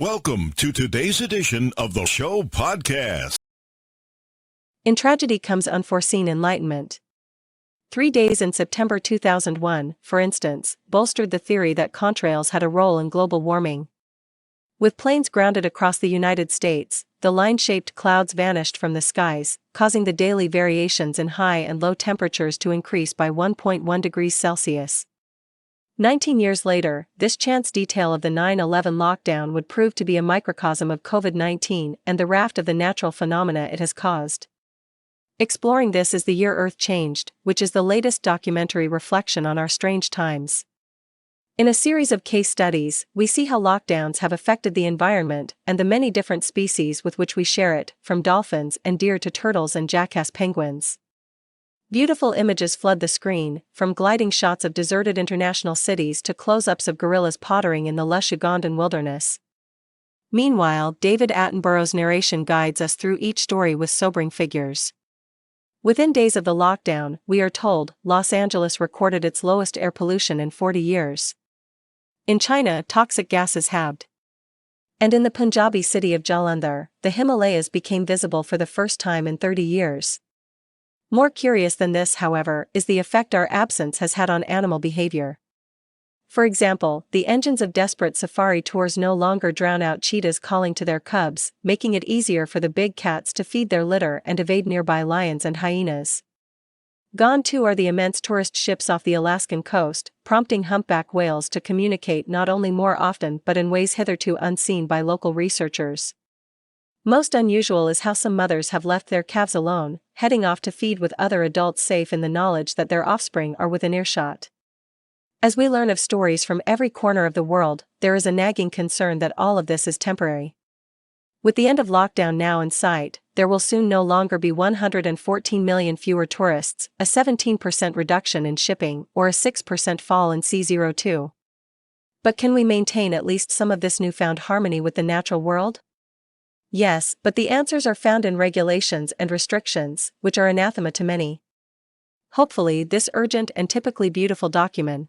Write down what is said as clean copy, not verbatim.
Welcome to today's edition of the show podcast. In tragedy comes unforeseen enlightenment. 3 days in September 2001, for instance, bolstered the theory that contrails had a role in global warming. With planes grounded across the United States, the line-shaped clouds vanished from the skies, causing the daily variations in high and low temperatures to increase by 1.1 degrees Celsius. 19 years later, this chance detail of the 9/11 lockdown would prove to be a microcosm of COVID-19 and the raft of the natural phenomena it has caused. Exploring this is The Year Earth Changed, which is the latest documentary reflection on our strange times. In a series of case studies, we see how lockdowns have affected the environment and the many different species with which we share it, from dolphins and deer to turtles and jackass penguins. Beautiful images flood the screen, from gliding shots of deserted international cities to close-ups of gorillas pottering in the lush Ugandan wilderness. Meanwhile, David Attenborough's narration guides us through each story with sobering figures. Within days of the lockdown, we are told, Los Angeles recorded its lowest air pollution in 40 years. In China, toxic gases halved. And in the Punjabi city of Jalandhar, the Himalayas became visible for the first time in 30 years. More curious than this, however, is the effect our absence has had on animal behavior. For example, the engines of desperate safari tours no longer drown out cheetahs calling to their cubs, making it easier for the big cats to feed their litter and evade nearby lions and hyenas. Gone too are the immense tourist ships off the Alaskan coast, prompting humpback whales to communicate not only more often but in ways hitherto unseen by local researchers. Most unusual is how some mothers have left their calves alone, heading off to feed with other adults safe in the knowledge that their offspring are within earshot. As we learn of stories from every corner of the world, there is a nagging concern that all of this is temporary. With the end of lockdown now in sight, there will soon no longer be 114 million fewer tourists, a 17% reduction in shipping, or a 6% fall in C02. But can we maintain at least some of this newfound harmony with the natural world? Yes, but the answers are found in regulations and restrictions, which are anathema to many. Hopefully, this urgent and typically beautiful document